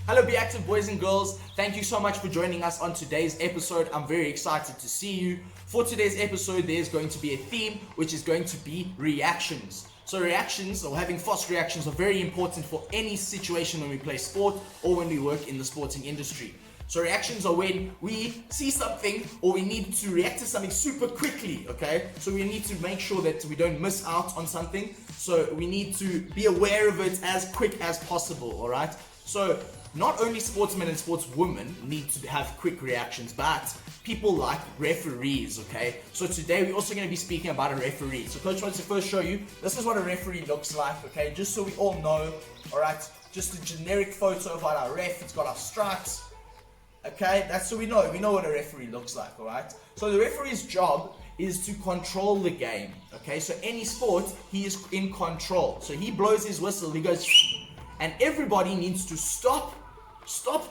Hello, Be Active boys and girls. Thank you so much for joining us on today's episode. I'm very excited to see you. For today's episode, there's going to be a theme, which is going to be reactions. So reactions, or having fast reactions, are very important for any situation when we play sport or when we work in the sporting industry. So reactions are when we see something or we need to react to something super quickly, okay? So we need to make sure that we don't miss out on something. So we need to be aware of it as quick as possible, all right? So not only sportsmen and sportswomen need to have quick reactions, but people like referees, okay? So today we're also going to be speaking about a referee. So Coach wants to first show you, this is what a referee looks like, okay? Just so we all know, all right? Just a generic photo of our ref. It's got our stripes. Okay, that's so we know what a referee looks like, alright? So the referee's job is to control the game, okay? So any sport, he is in control. So he blows his whistle, he goes, and everybody needs to stop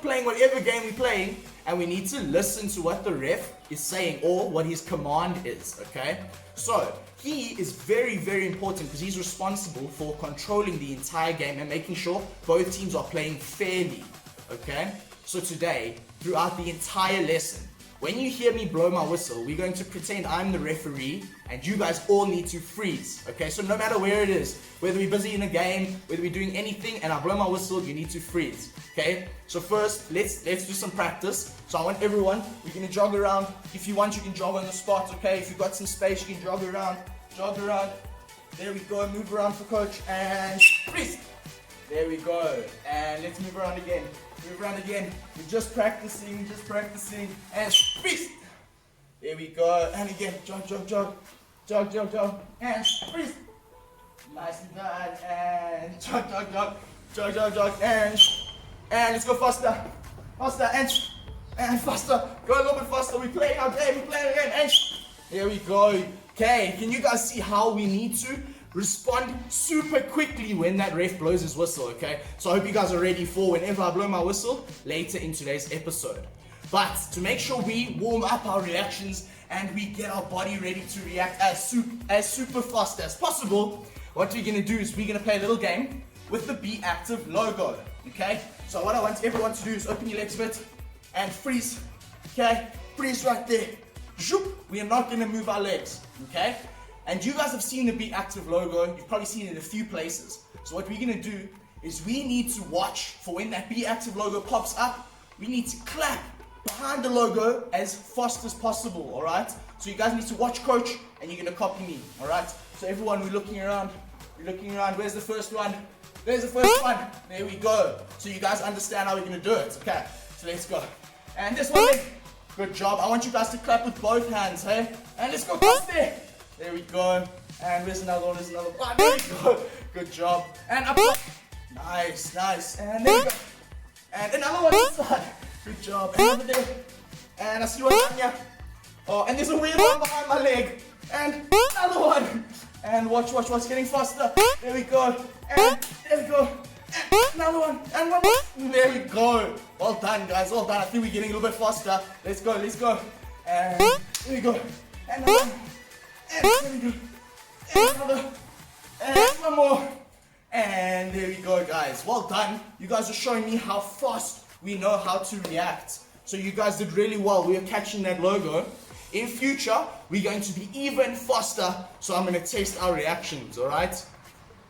playing whatever game we're playing, and we need to listen to what the ref is saying or what his command is, okay? So he is very, very important because he's responsible for controlling the entire game and making sure both teams are playing fairly, okay? So today, throughout the entire lesson, when you hear me blow my whistle, we're going to pretend I'm the referee and you guys all need to freeze, okay? So no matter where it is, whether we're busy in a game, whether we're doing anything and I blow my whistle, you need to freeze, okay? So first, let's do some practice. So I want everyone, we're gonna jog around. If you want, you can jog on the spot, okay? If you've got some space, you can jog around. There we go, move around for coach and freeze. There we go, and let's move around again. We're just practicing, and freeze. There we go, and again, jog, and freeze. Nicely done, and jog, and let's go faster, and faster. Go a little bit faster. We're playing our game, again, and there we go. Okay, can you guys see how we need to respond super quickly when that ref blows his whistle, okay? So I hope you guys are ready for whenever I blow my whistle later in today's episode. But to make sure we warm up our reactions and we get our body ready to react as super fast as possible, what we're gonna do is we're gonna play a little game with the Be Active logo, okay? So what I want everyone to do is open your legs a bit and freeze, okay? Freeze right there. Zoop. We are not gonna move our legs, okay? And you guys have seen the Be Active logo. You've probably seen it in a few places. So what we're gonna do is we need to watch for when that Be Active logo pops up. We need to clap behind the logo as fast as possible, all right? So you guys need to watch coach and you're gonna copy me, all right? So everyone, we're looking around. Where's the first one? There's the first one. There we go. So you guys understand how we're gonna do it, okay? So let's go. And this one, good job. I want you guys to clap with both hands, hey? And let's go past there. There we go. And where's another one? Oh, there we go. Good job. And up. Nice. And there we go. And another one this side. Good job. And over there. And I see one here. Oh, and there's a weird one behind my leg. And another one. And watch. Getting faster. There we go. And there we go. And another one. And one more. There we go. Well done, guys. Well done. I think we're getting a little bit faster. Let's go. And there we go. And another one. And there we go. And another. And one more. And there we go, guys. Well done. You guys are showing me how fast we know how to react. So you guys did really well. We are catching that logo. In future, we're going to be even faster. So I'm going to test our reactions, alright?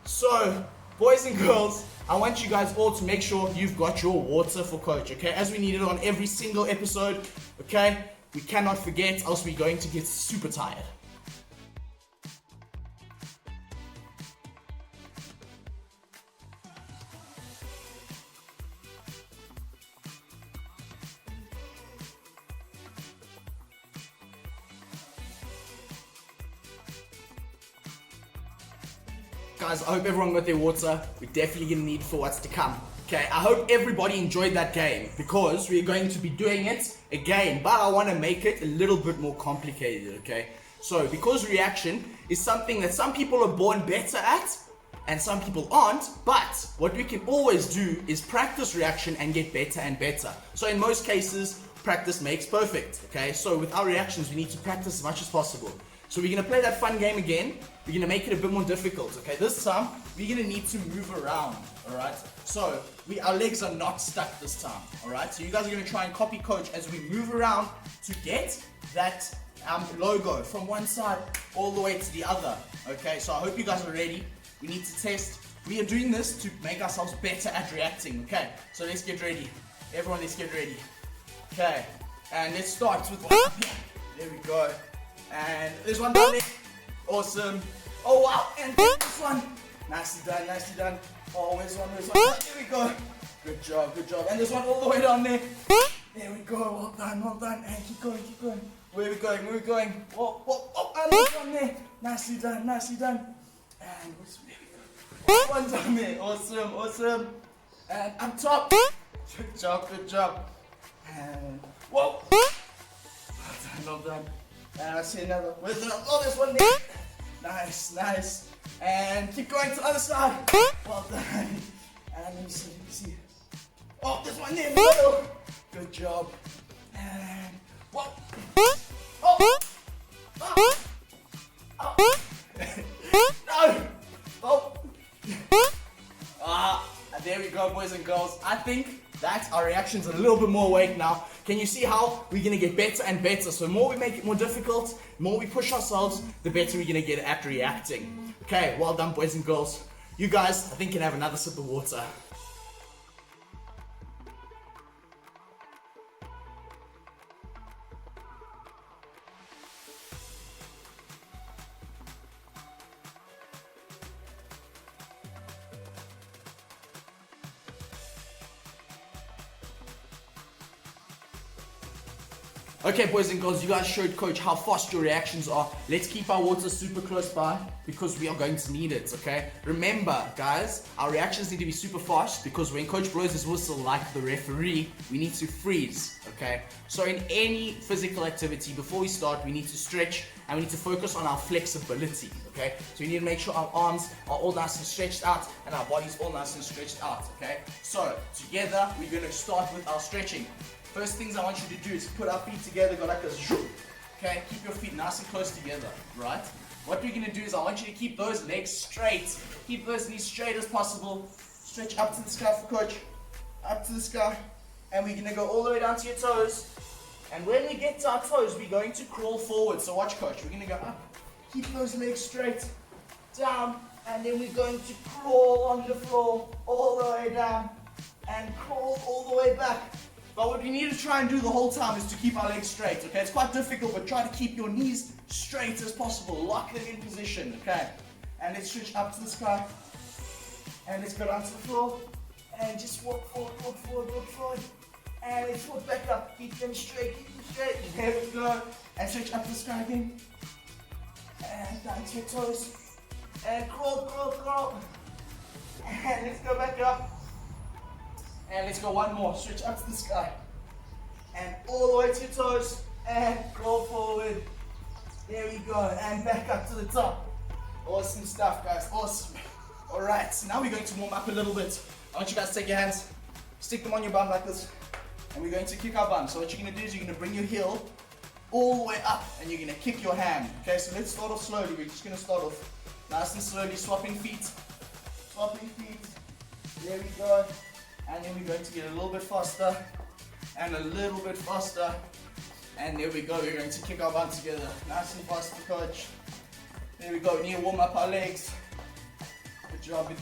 So, boys and girls, I want you guys all to make sure you've got your water for coach, okay? As we need it on every single episode, okay? We cannot forget, else we're going to get super tired. Guys, I hope everyone got their water. We're definitely going to need it for what's to come. Okay, I hope everybody enjoyed that game because we're going to be doing it again, but I want to make it a little bit more complicated, okay? So, because reaction is something that some people are born better at and some people aren't, but what we can always do is practice reaction and get better and better. So in most cases, practice makes perfect, okay? So with our reactions, we need to practice as much as possible. So we're going to play that fun game again. We're going to make it a bit more difficult, okay? This time, we're going to need to move around. Alright? So, our legs are not stuck this time. Alright? So you guys are going to try and copy coach as we move around to get that logo from one side all the way to the other. Okay, so I hope you guys are ready. We need to test. We are doing this to make ourselves better at reacting. Okay, so let's get ready. Everyone, let's get ready. Okay, and let's start with one. There we go. And there's one down there. Awesome. Oh wow, and this one. Nicely done, nicely done. Oh, where's one? There we go. Good job, good job. And there's one all the way down there. There we go. Well done. And keep going, keep going. Where are we going? Where are we going? Whoa, whoa, oh, and there's one there. Nicely done, nicely done. And there we go. One down there. Awesome, awesome. And up top. Good job, good job. And whoa. Well done. And I see another. Where's the? Oh, there's one there. Nice, nice. And keep going to the other side. Well done. And let me see. Oh, there's one there. No. Good job. And whoa. Oh. Oh. Oh. No. Oh. There we go, boys and girls. I think that our reaction's a little bit more awake now. Can you see how we're gonna get better and better? So the more we make it more difficult, the more we push ourselves, the better we're gonna get at reacting. Okay, well done, boys and girls. You guys, I think, can have another sip of water. Okay, boys and girls, you guys showed coach how fast your reactions are. Let's keep our water super close by because we are going to need it, okay? Remember, guys, our reactions need to be super fast because when coach blows his whistle like the referee, we need to freeze, okay? So in any physical activity, before we start, we need to stretch and we need to focus on our flexibility, okay? So we need to make sure our arms are all nice and stretched out and our body's all nice and stretched out, okay? So together, we're going to start with our stretching. First things I want you to do is put our feet together, go like this, okay? Keep your feet nice and close together, right? What we're gonna do is I want you to keep those legs straight. Keep those knees straight as possible. Stretch up to the sky for coach, up to the sky. And we're gonna go all the way down to your toes. And when we get to our toes, we're going to crawl forward. So watch coach, we're gonna go up, keep those legs straight, down, and then we're going to crawl on the floor, all the way down, and crawl all the way back. But what we need to try and do the whole time is to keep our legs straight, okay? It's quite difficult, but try to keep your knees straight as possible. Lock them in position, okay? And let's switch up to the sky. And let's go down to the floor. And just walk forward. And let's walk back up. Keep them straight, There we go. And switch up to the sky again. And down to your toes. And crawl. And let's go back up. And let's go one more. Switch up to the sky. And all the way to your toes. And crawl forward. There we go. And back up to the top. Awesome stuff, guys. Awesome. Alright, so now we're going to warm up a little bit. I want you guys to take your hands, stick them on your bum like this. And we're going to kick our bum. So what you're going to do is you're going to bring your heel all the way up. And you're going to kick your hand. Okay, so let's start off slowly. We're just going to start off nice and slowly. Swapping feet. There we go. And then we're going to get a little bit faster and a little bit faster. And there we go, we're going to kick our bum together. Nice and fast, coach. There we go, we need to warm up our legs. Good job.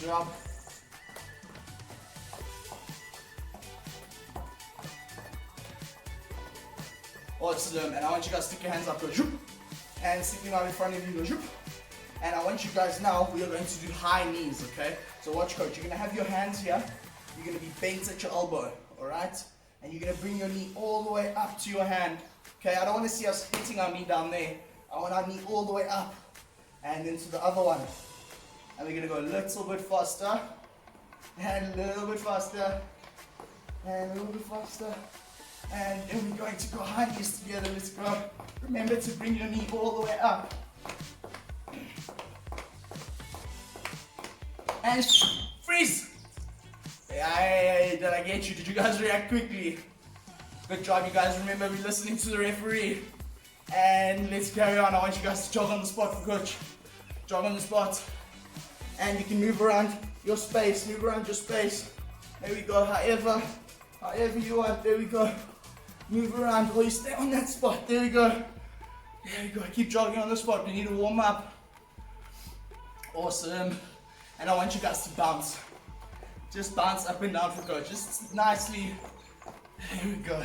Awesome, and I want you guys to stick your hands up, go zoop. And stick them out in front of you, go zoop. And I want you guys now, we are going to do high knees, okay? So watch coach, you're going to have your hands here. You're going to be bent at your elbow, alright? And you're going to bring your knee all the way up to your hand. Okay, I don't want to see us hitting our knee down there. I want our knee all the way up. And then to the other one. And we're going to go a little bit faster. And a little bit faster. And a little bit faster. And then we're going to go high knees together. Let's go. Remember to bring your knee all the way up. And freeze! Hey, did I get you? Did you guys react quickly? Good job, you guys. Remember, we're listening to the referee. And let's carry on. I want you guys to jog on the spot for coach. Jog on the spot. And you can move around your space, There we go, however you want, there we go. Move around, or you stay on that spot, there we go. Keep jogging on the spot, we need to warm up. Awesome. And I want you guys to bounce. Just bounce up and down for coach, just nicely. There we go.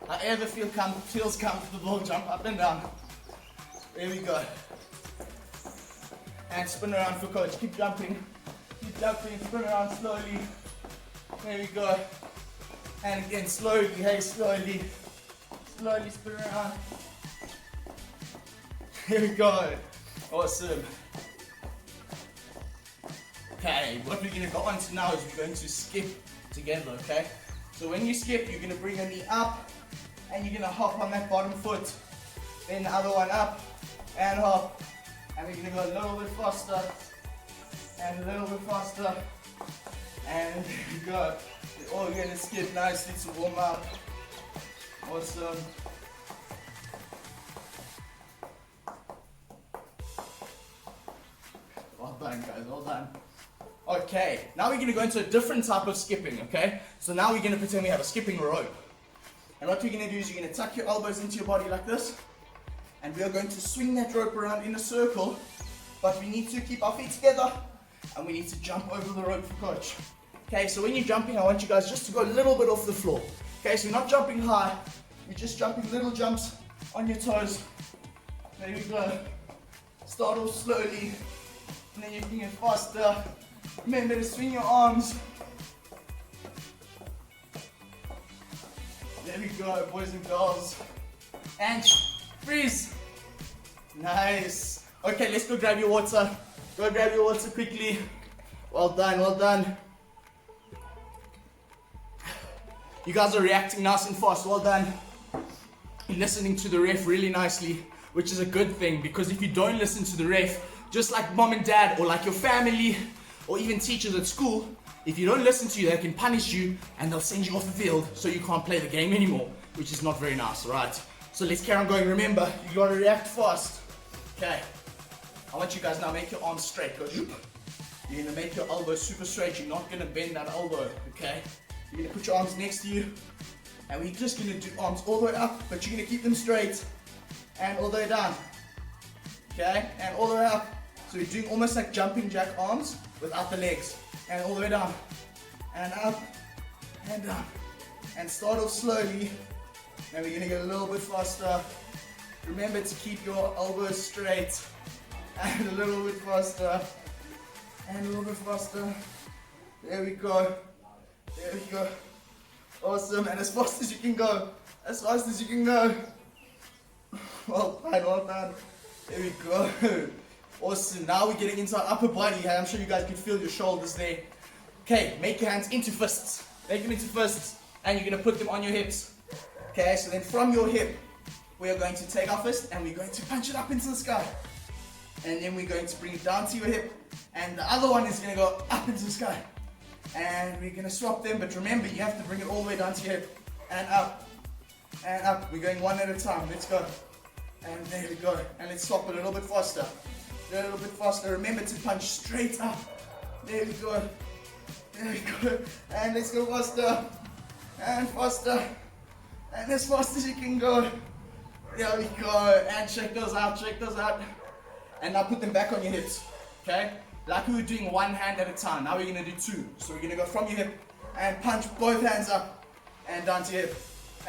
However feels comfortable, jump up and down. There we go. And spin around for coach, keep jumping, spin around slowly. There we go. And again, slowly, slowly spin around. Here we go. Awesome. Okay, what we're going to go on to now is we're going to skip together, okay? So when you skip, you're going to bring your knee up and you're going to hop on that bottom foot. Then the other one up and hop. And we're going to go a little bit faster and a little bit faster. And there we go. We're all going to skip nicely to warm up. Awesome. Well done, guys, well done. Okay, now we're going to go into a different type of skipping, okay? So now we're going to pretend we have a skipping rope. And what we're going to do is you're going to tuck your elbows into your body like this. And we are going to swing that rope around in a circle. But we need to keep our feet together. And we need to jump over the rope for coach. Okay, so when you're jumping, I want you guys just to go a little bit off the floor. Okay, so we're not jumping high. We're just jumping little jumps on your toes. There we go. Start off slowly. And then you can get faster. Remember to swing your arms. There we go, boys and girls. And freeze. Nice. Okay, let's go grab your water. Go grab your water quickly. Well done, well done. You guys are reacting nice and fast. Well done. You're listening to the ref really nicely, which is a good thing, because if you don't listen to the ref, just like mom and dad or like your family or even teachers at school, if you don't listen to you, they can punish you and they'll send you off the field so you can't play the game anymore, which is not very nice, right? So let's carry on going. Remember, you gotta react fast. Okay, I want you guys now make your arms straight. Go. You're gonna make your elbows super straight. You're not gonna bend that elbow, okay? You're gonna put your arms next to you, and we're just gonna do arms all the way up, but you're gonna keep them straight, and all the way down, okay? And all the way up. So we're doing almost like jumping jack arms without the legs, and all the way down, and up, and down. And start off slowly, and we're gonna get a little bit faster. Remember to keep your elbows straight, and a little bit faster, and a little bit faster. There we go. There we go. Awesome. And as fast as you can go. As fast as you can go. Well done, well done. There we go. Awesome. Now we're getting into our upper body. I'm sure you guys can feel your shoulders there. Okay, make your hands into fists. Make them into fists. And you're going to put them on your hips. Okay, so then from your hip, we are going to take our fist and we're going to punch it up into the sky. And then we're going to bring it down to your hip. And the other one is going to go up into the sky. And we're going to swap them, but remember, you have to bring it all the way down to your hip. And up. And up. We're going one at a time. Let's go. And there we go. And let's swap a little bit faster. A little bit faster. Remember to punch straight up. There we go. There we go. And let's go faster. And faster. And as fast as you can go. There we go. And check those out. Check those out. And now put them back on your hips. Okay? Like we were doing one hand at a time. Now we're going to do two. So we're going to go from your hip and punch both hands up and down to your hip.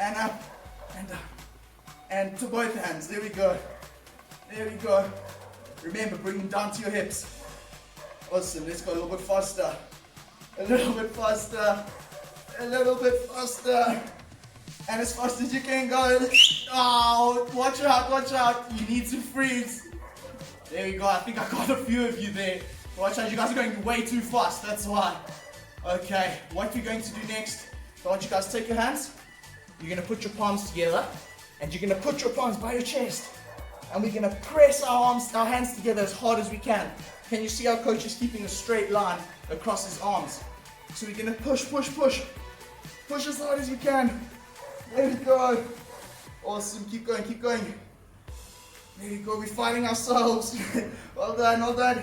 And up and down. And to both hands. There we go. There we go. Remember, bring them down to your hips. Awesome. Let's go a little bit faster. A little bit faster. A little bit faster. And as fast as you can go. Oh, watch out, watch out. You need to freeze. There we go. I think I got a few of you there. Watch out, you guys are going way too fast. That's why. Okay, what we're going to do next. So I want you guys to take your hands. You're going to put your palms together. And you're going to put your palms by your chest. And we're going to press our hands together as hard as we can. Can you see our coach is keeping a straight line across his arms? So we're going to push, push, push. Push as hard as you can. There we go. Awesome. Keep going, keep going. There we go. We're fighting ourselves. Well done, well done.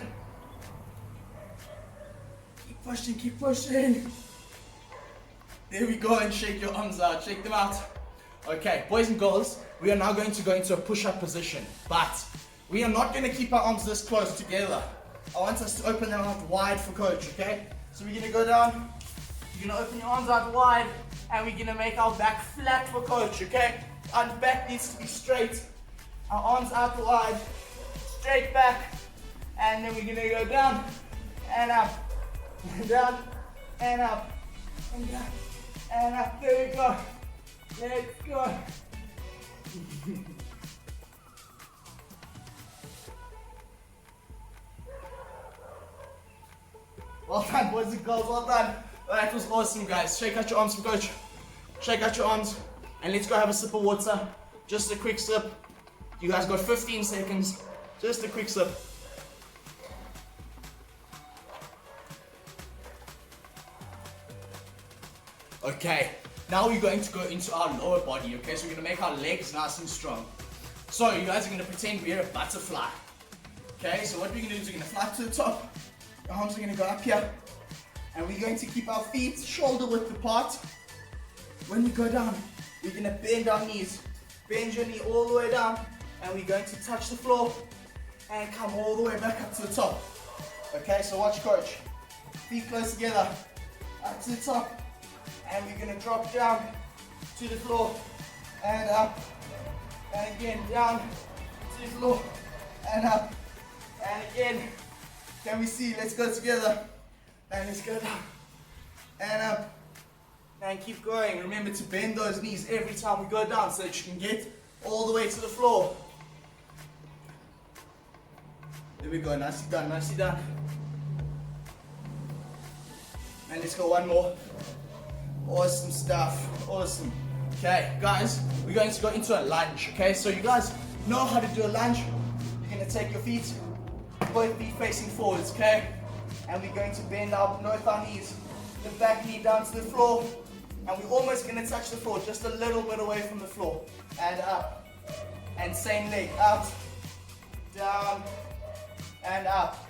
pushing, keep pushing. There we go, and shake your arms out, shake them out. Okay, boys and girls, we are now going to go into a push-up position, but we are not going to keep our arms this close together. I want us to open them out wide for coach, okay? So we're going to go down, you're going to open your arms out wide, and we're going to make our back flat for coach, okay? Our back needs to be straight, our arms out wide, straight back, and then we're going to go down, and up, down, and up, and down, and up. There we go. Let's go. Well done, boys and girls, well done. That was awesome, guys. Shake out your arms for coach. Shake out your arms, and let's go have a sip of water. Just a quick sip. You guys got 15 seconds. Just a quick sip. Okay, now we're going to go into our lower body, okay? So we're going to make our legs nice and strong. So you guys are going to pretend we're a butterfly. Okay, so what we're going to do is we're going to fly to the top. Our arms are going to go up here. And we're going to keep our feet shoulder width apart. When we go down, we're going to bend our knees. Bend your knee all the way down. And we're going to touch the floor and come all the way back up to the top. Okay, so watch coach. Feet close together. Up to the top. And we're going to drop down to the floor and up, and again down to the floor and up, and again. Can we see? Let's go together, and let's go down and up, and keep going. Remember to bend those knees every time we go down so that you can get all the way to the floor. There we go, nicely done, nicely done. And let's go one more. Awesome stuff, awesome. Okay, guys, we're going to go into a lunge, okay? So you guys know how to do a lunge. You're going to take your feet, both feet facing forwards, okay? And we're going to bend both our knees, the back knee down to the floor, and we're almost going to touch the floor, just a little bit away from the floor, and up. And same leg, out, down, and up,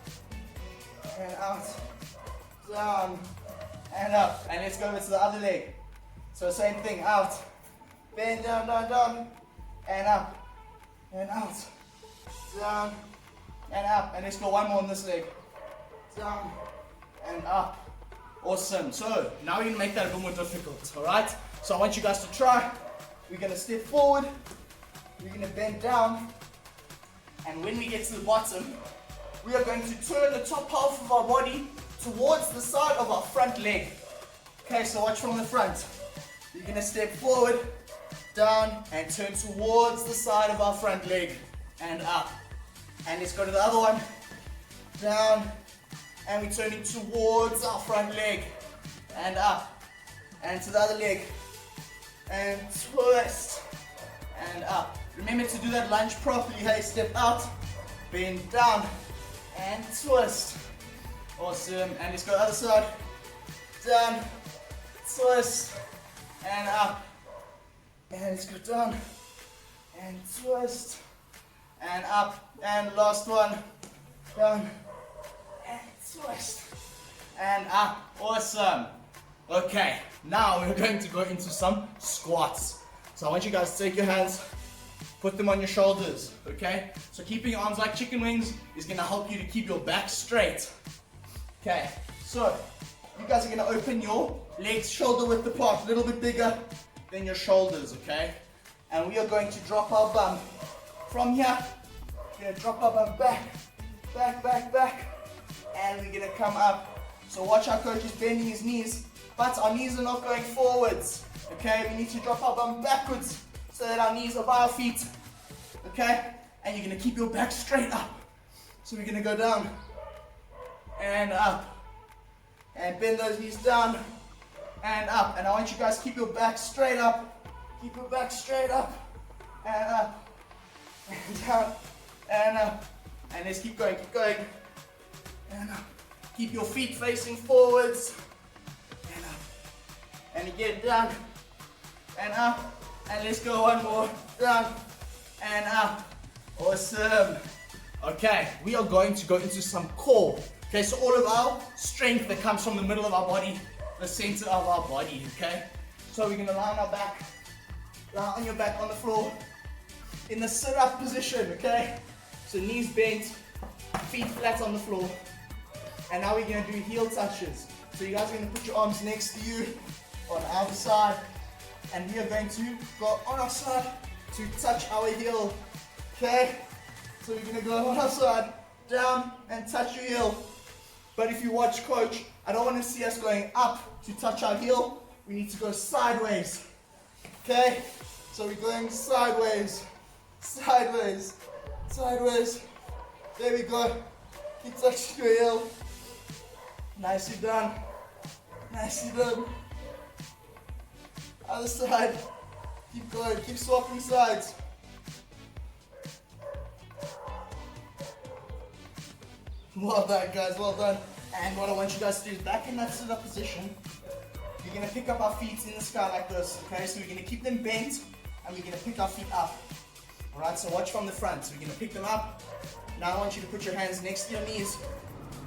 and out, down, and up. And let's go over to the other leg. So same thing, out, bend down, down, down, and up, and out, down, and up. And let's go one more on this leg, down, and up. Awesome. So now we're going to make that a bit more difficult, alright? So I want you guys to try. We're going to step forward, we're going to bend down, and when we get to the bottom, we are going to turn the top half of our body towards the side of our front leg. Okay, so watch from the front. You're going to step forward, down, and turn towards the side of our front leg, and up. And let's go to the other one, down, and we're turning towards our front leg, and up, and to the other leg, and twist, and up. Remember to do that lunge properly. Hey, step out, bend down, and twist. Awesome. And let's go other side, down, twist, and up. And let's go down, and twist, and up. And last one, down, and twist, and up. Awesome. Okay, now we're going to go into some squats. So I want you guys to take your hands, put them on your shoulders, okay? So keeping your arms like chicken wings is going to help you to keep your back straight. Okay, so you guys are going to open your legs shoulder width apart, a little bit bigger than your shoulders, okay? And we are going to drop our bum from here. We're going to drop our bum back, back, back, back, and we're going to come up. So watch our coach is bending his knees, but our knees are not going forwards, okay? We need to drop our bum backwards so that our knees are by our feet, okay? And you're going to keep your back straight up. So we're going to go down and up, and bend those knees down and up. And I want you guys to keep your back straight up, keep your back straight up, and up, and down, and up. And let's keep going, and up. Keep your feet facing forwards, and up, and again down, and up. And let's go one more, down, and up. Awesome. Okay, we are going to go into some core Okay, so all of our strength that comes from the middle of our body, the center of our body, okay? So we're gonna lie on our back, lie on your back on the floor, in the sit-up position, okay? So knees bent, feet flat on the floor. And now we're gonna do heel touches. So you guys are gonna put your arms next to you on either side, and we are going to go on our side to touch our heel, okay? So we're gonna go on our side, down, and touch your heel. But if you watch coach, I don't want to see us going up to touch our heel. We need to go sideways, okay? So we're going sideways, sideways, sideways. There we go. Keep touching your heel. Nicely done. Nicely done. Other side. Keep going. Keep swapping sides. Well done, guys. Well done. And what I want you guys to do is back in that sit-up position. You're going to pick up our feet in the sky like this. Okay, so we're going to keep them bent and we're going to pick our feet up. Alright, so watch from the front. So we're going to pick them up. Now I want you to put your hands next to your knees.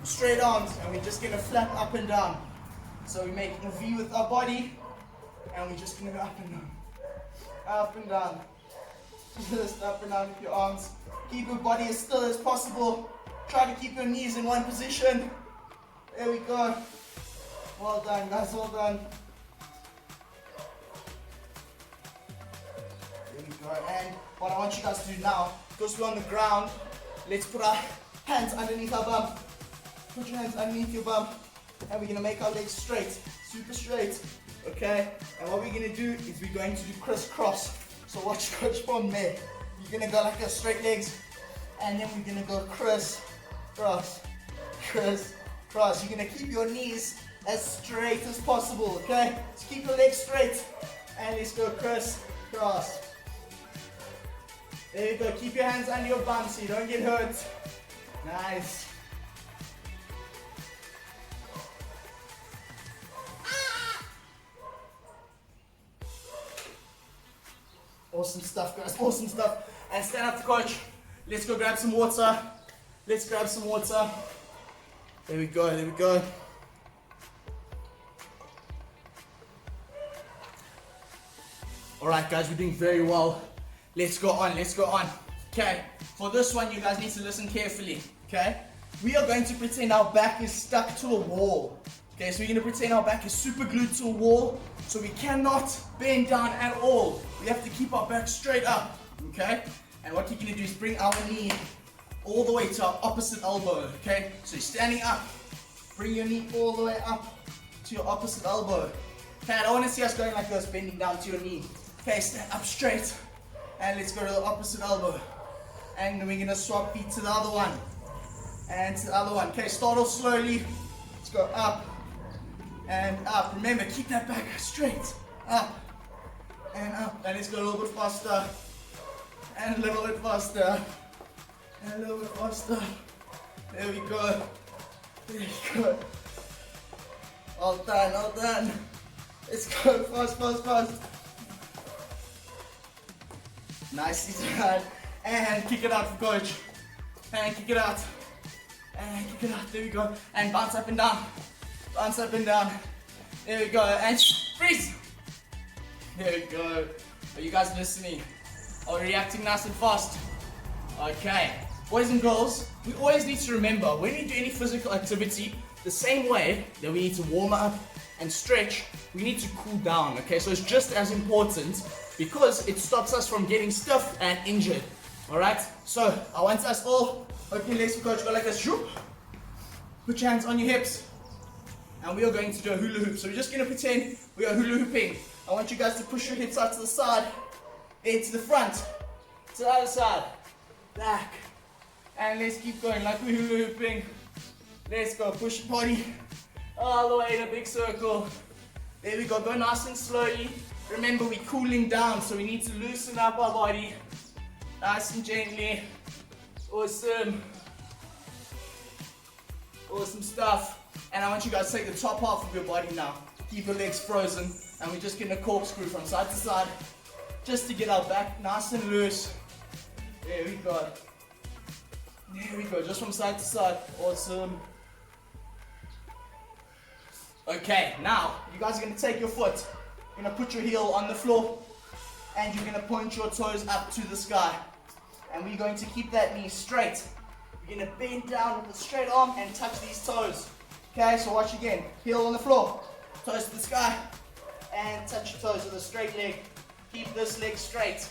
Straight arms, and we're just going to flap up and down. So we're making a V with our body, and we're just going to go up and down. Up and down. Just up and down with your arms. Keep your body as still as possible. Try to keep your knees in one position. There we go. Well done, guys, well done. There we go. And what I want you guys to do now, because we're on the ground, let's put our hands underneath our bum. Put your hands underneath your bum. And we're going to make our legs straight. Super straight. Okay? And what we're going to do is we're going to do crisscross. So watch coach from there. You're going to go like this, straight legs. And then we're going to go cross, criss, cross. You're going to keep your knees as straight as possible. Okay? So keep your legs straight. And let's go cross. There you go. Keep your hands under your bum so you don't get hurt. Nice. Awesome stuff, guys. Awesome stuff. And stand up to coach. Let's go grab some water. Let's grab some water. There we go. There we go. Alright, guys. We're doing very well. Let's go on. Let's go on. Okay. For this one, you guys need to listen carefully. Okay. We are going to pretend our back is stuck to a wall. Okay. So we're going to pretend our back is super glued to a wall. So we cannot bend down at all. We have to keep our back straight up, okay? And what you're going to do is bring our knee all the way to our opposite elbow, okay? So you're standing up. Bring your knee all the way up to your opposite elbow. Okay, I don't want to see us going like this, bending down to your knee. Okay, stand up straight. And let's go to the opposite elbow. And then we're going to swap feet to the other one. And to the other one. Okay, start off slowly. Let's go up. And up. Remember, keep that back straight. Up. And up. And let's go a little bit faster. And a little bit faster. And a little bit faster. There we go. There we go. All done, all done. Let's go fast. Nicely done. And kick it out for coach. And kick it out. And kick it out. There we go. And bounce up and down. Bounce up and down. There we go. And freeze. There we go. Are you guys listening? Are we reacting nice and fast? Okay. Boys and girls, we always need to remember when we do any physical activity, the same way that we need to warm up and stretch, we need to cool down. Okay, so it's just as important because it stops us from getting stiff and injured. Alright, so I want us all, open legs for coach, go like this. Put your hands on your hips. And we are going to do a hula hoop. So we're just going to pretend we are hula hooping. I want you guys to push your hips out to the side, then to the front, to the other side, back. And let's keep going like we're hula hooping. Let's go, push your body all the way in a big circle. There we go, go nice and slowly. Remember, we're cooling down, so we need to loosen up our body. Nice and gently. Awesome. Awesome stuff. And I want you guys to take the top half of your body now. Keep your legs frozen. And we're just going to corkscrew from side to side. Just to get our back nice and loose. There we go. There we go. Just from side to side. Awesome. Okay, now you guys are going to take your foot, you're going to put your heel on the floor, and you're going to point your toes up to the sky. And we're going to keep that knee straight. You're going to bend down with a straight arm and touch these toes. Okay, so watch again. Heel on the floor, toes to the sky, and touch your toes with a straight leg. Keep this leg straight.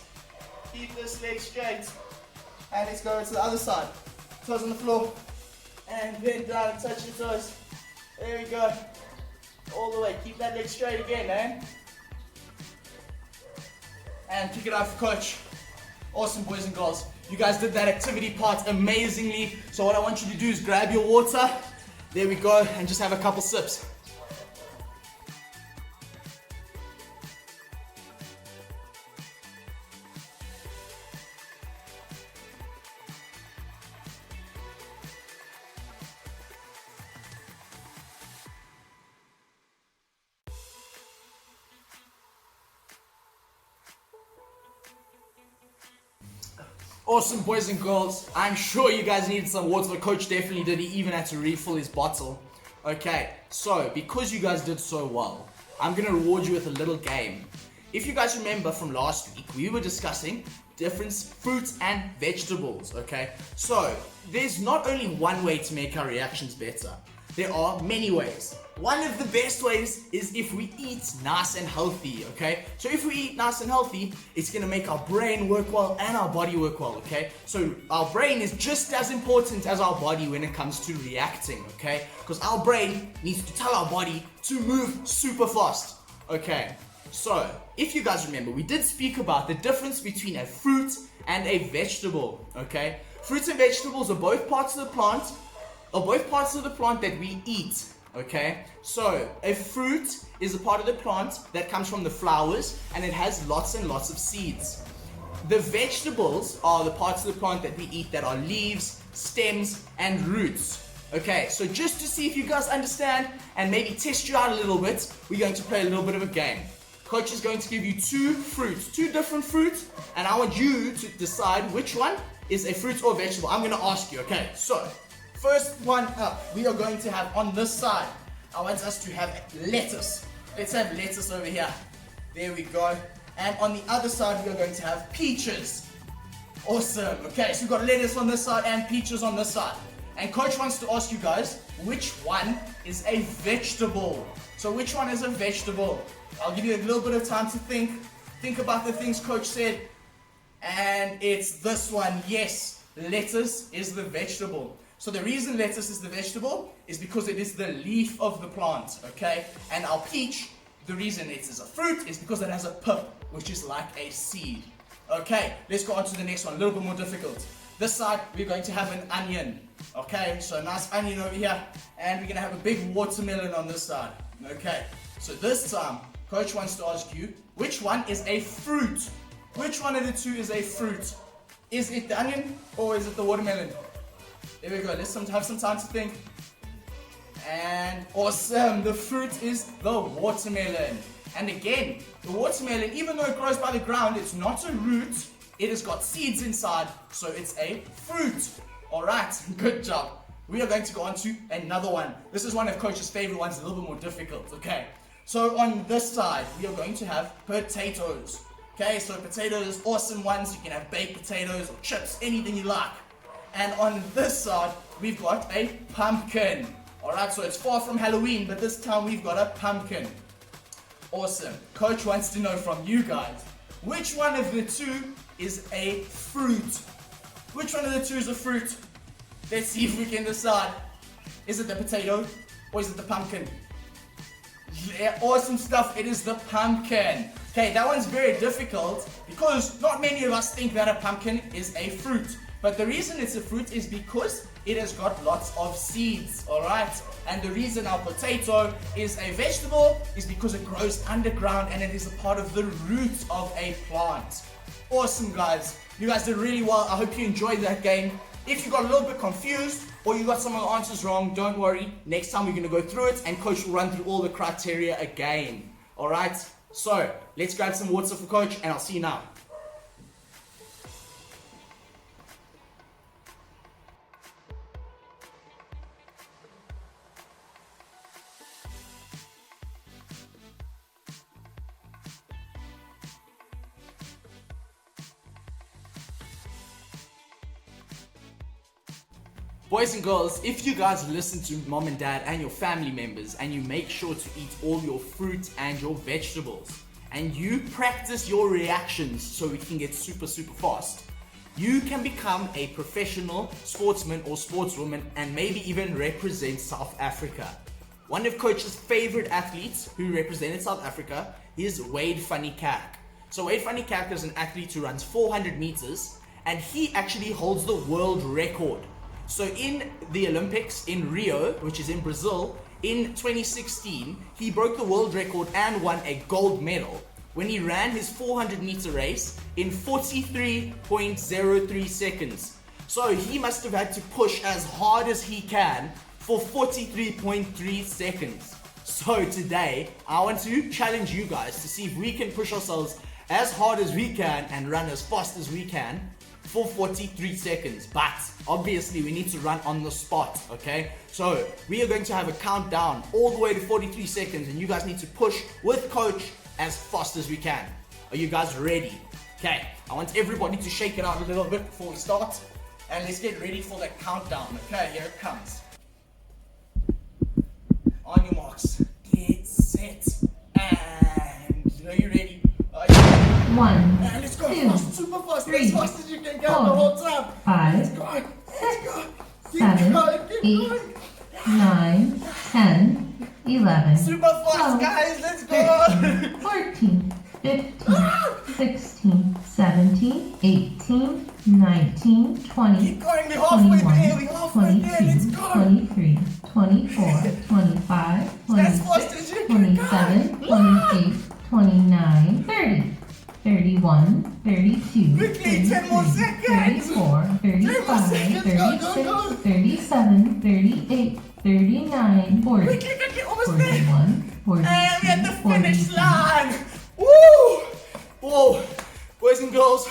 Keep this leg straight. And let's go to the other side. Toes on the floor, and bend down and touch your toes. There we go. All the way. Keep that leg straight again, eh? And pick it up for coach. Awesome, boys and girls. You guys did that activity part amazingly. So what I want you to do is grab your water. There we go. And just have a couple sips. Awesome, boys and girls. I'm sure you guys needed some water. The coach definitely did. He even had to refill his bottle. Okay, so because you guys did so well, I'm going to reward you with a little game. If you guys remember from last week, we were discussing different fruits and vegetables, okay? So, there's not only one way to make our reactions better. There are many ways. One of the best ways is if we eat nice and healthy, okay? So if we eat nice and healthy, it's gonna make our brain work well and our body work well, okay? So our brain is just as important as our body when it comes to reacting, okay? Because our brain needs to tell our body to move super fast, okay? So, if you guys remember, we did speak about the difference between a fruit and a vegetable, okay? Fruits and vegetables are both parts of the plant, that we eat, okay? So, a fruit is a part of the plant that comes from the flowers and it has lots and lots of seeds. The vegetables are the parts of the plant that we eat that are leaves, stems, and roots. Okay, so just to see if you guys understand and maybe test you out a little bit, we're going to play a little bit of a game. Coach is going to give you two different fruits, and I want you to decide which one is a fruit or vegetable. I'm going to ask you, okay? So, first one up, we are going to have on this side, I want us to have lettuce. Let's have lettuce over here. There we go. And on the other side, we are going to have peaches. Awesome. Okay, so we've got lettuce on this side and peaches on this side. And coach wants to ask you guys, which one is a vegetable? So which one is a vegetable? I'll give you a little bit of time to think. Think about the things coach said. And it's this one. Yes, lettuce is the vegetable. So the reason lettuce is the vegetable is because it is the leaf of the plant, okay? And our peach, the reason it is a fruit is because it has a pip, which is like a seed. Okay, let's go on to the next one, a little bit more difficult. This side, we're going to have an onion. Okay, so a nice onion over here. And we're going to have a big watermelon on this side. Okay, so this time, coach wants to ask you, which one is a fruit? Which one of the two is a fruit? Is it the onion or is it the watermelon? There we go, let's have some time to think. And awesome, the fruit is the watermelon. And again, the watermelon, even though it grows by the ground, it's not a root. It has got seeds inside, so it's a fruit. Alright, good job. We are going to go on to another one. This is one of Coach's favorite ones, a little bit more difficult, okay? So on this side, we are going to have potatoes. Okay, so potatoes, awesome ones. You can have baked potatoes or chips, anything you like. And on this side, we've got a pumpkin. Alright, so it's far from Halloween, but this time we've got a pumpkin. Awesome. Coach wants to know from you guys, which one of the two is a fruit? Which one of the two is a fruit? Let's see if we can decide. Is it the potato or is it the pumpkin? Yeah, awesome stuff. It is the pumpkin. Okay, that one's very difficult because not many of us think that a pumpkin is a fruit. But the reason it's a fruit is because it has got lots of seeds, alright? And the reason our potato is a vegetable is because it grows underground and it is a part of the roots of a plant. Awesome, guys. You guys did really well. I hope you enjoyed that game. If you got a little bit confused or you got some of the answers wrong, don't worry. Next time we're going to go through it and Coach will run through all the criteria again. Alright? So, let's grab some water for Coach and I'll see you now. Boys and girls, if you guys listen to mom and dad and your family members and you make sure to eat all your fruit and your vegetables and you practice your reactions so we can get super fast, you can become a professional sportsman or sportswoman and maybe even represent South Africa. One of Coach's favorite athletes who represented South Africa is Wade van Niekerk. So Wade van Niekerk is an athlete who runs 400 meters and he actually holds the world record. So in the Olympics in Rio, which is in Brazil, in 2016, he broke the world record and won a gold medal when he ran his 400 meter race in 43.03 seconds. So he must have had to push as hard as he can for 43.3 seconds. So today, I want to challenge you guys to see if we can push ourselves as hard as we can and run as fast as we can for 43 seconds, but obviously we need to run on the spot, okay? So we are going to have a countdown all the way to 43 seconds and you guys need to push with Coach as fast as we can. Are you guys ready? Okay, I want everybody to shake it out a little bit before we start and let's get ready for that countdown. Okay, here it comes. On your marks, get set, and are you ready? One, let's go two, fast, super fast, three, as fast as you can go four, the whole time. 5, Let's go, let's go. Keep 7, going, keep 8, going. 9, 10, 11, Super fast, 12, guys, let's go. 13, 14, 15, 16, 17, 18, 19, 20, Keep going, we're halfway there, 21, we're halfway there, let's 22, go. 23, 24, 25, As fast 26, as you can go. 27, 28, 29, 30, 31, 32, Quickly, 10 more 33, seconds. 34, 35, seconds, go, 36, go, go. 37, 38, 39, 40, Quickly, almost there. 41, 42, And we're at the finish 43. line. Woo! Whoa, boys and girls,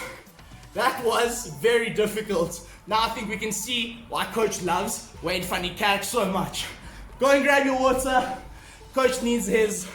that was very difficult. Now I think we can see why Coach loves Wade van Niekerk so much. Go and grab your water. Coach needs his.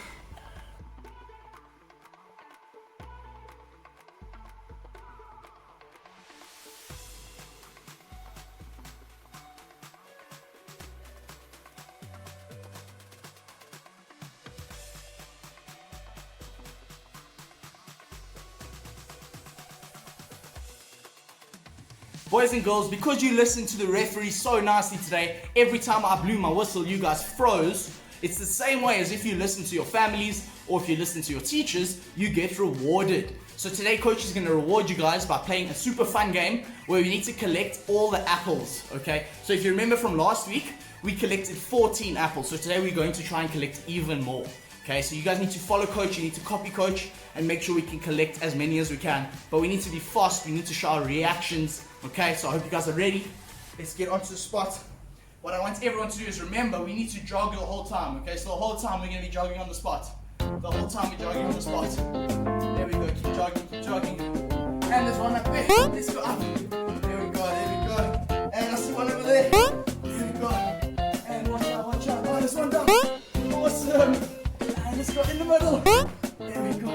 Boys and girls, because you listened to the referee so nicely today, every time I blew my whistle, you guys froze. It's the same way as if you listen to your families or if you listen to your teachers, you get rewarded. So today, Coach is going to reward you guys by playing a super fun game where we need to collect all the apples, okay? So if you remember from last week, we collected 14 apples. So today we're going to try and collect even more. Okay, so you guys need to follow Coach, you need to copy Coach, and make sure we can collect as many as we can. But we need to be fast, we need to show our reactions. Okay, so I hope you guys are ready. Let's get onto the spot. What I want everyone to do is remember, we need to jog the whole time. Okay, so the whole time we're going to be jogging on the spot. The whole time we're jogging on the spot. There we go, keep jogging, keep jogging. And there's one up there. Let's go up. There we go, there we go. And I see one over there. There we go. And watch out, watch out. Oh, there's one down. Awesome. And let's go in the middle. There we go.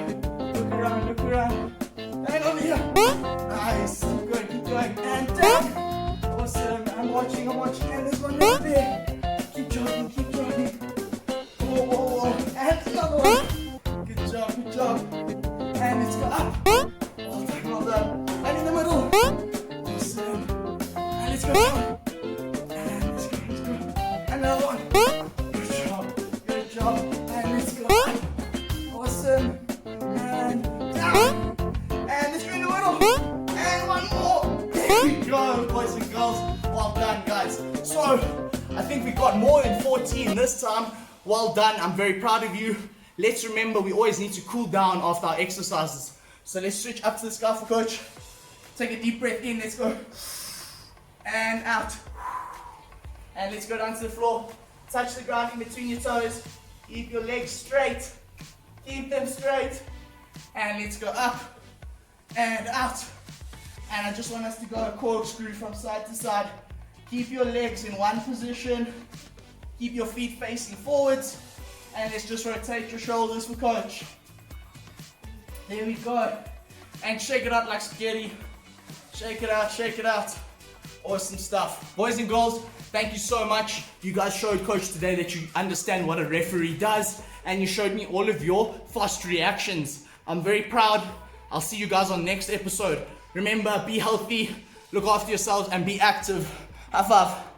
Look around, look around. And over here. Nice. Keep going. And down. Awesome. I'm watching. And there's one right there. Keep jogging, keep jogging. Whoa, whoa, whoa. And another one. Good job. And let's go up. Well done. And in the middle. Awesome. And let's go down. And let's go. Another one. Good job. And let's go up. Awesome. And down. And let's go in the middle. And one more. There we go, boys and girls. Well done, guys. So, I think we got more than 14 this time. Well done. I'm very proud of you. Let's remember, we always need to cool down after our exercises. So let's switch up to the sky for Coach. Take a deep breath in. Let's go. And out. And let's go down to the floor. Touch the ground in between your toes. Keep your legs straight. Keep them straight. And let's go up and out. And I just want us to go a corkscrew from side to side. Keep your legs in one position. Keep your feet facing forwards. And let's just rotate your shoulders for Coach. There we go. And shake it out like spaghetti. Shake it out, shake it out. Awesome stuff. Boys and girls, thank you so much. You guys showed Coach today that you understand what a referee does, and you showed me all of your fast reactions. I'm very proud. I'll see you guys on next episode. Remember, be healthy, look after yourselves, and be active. High five.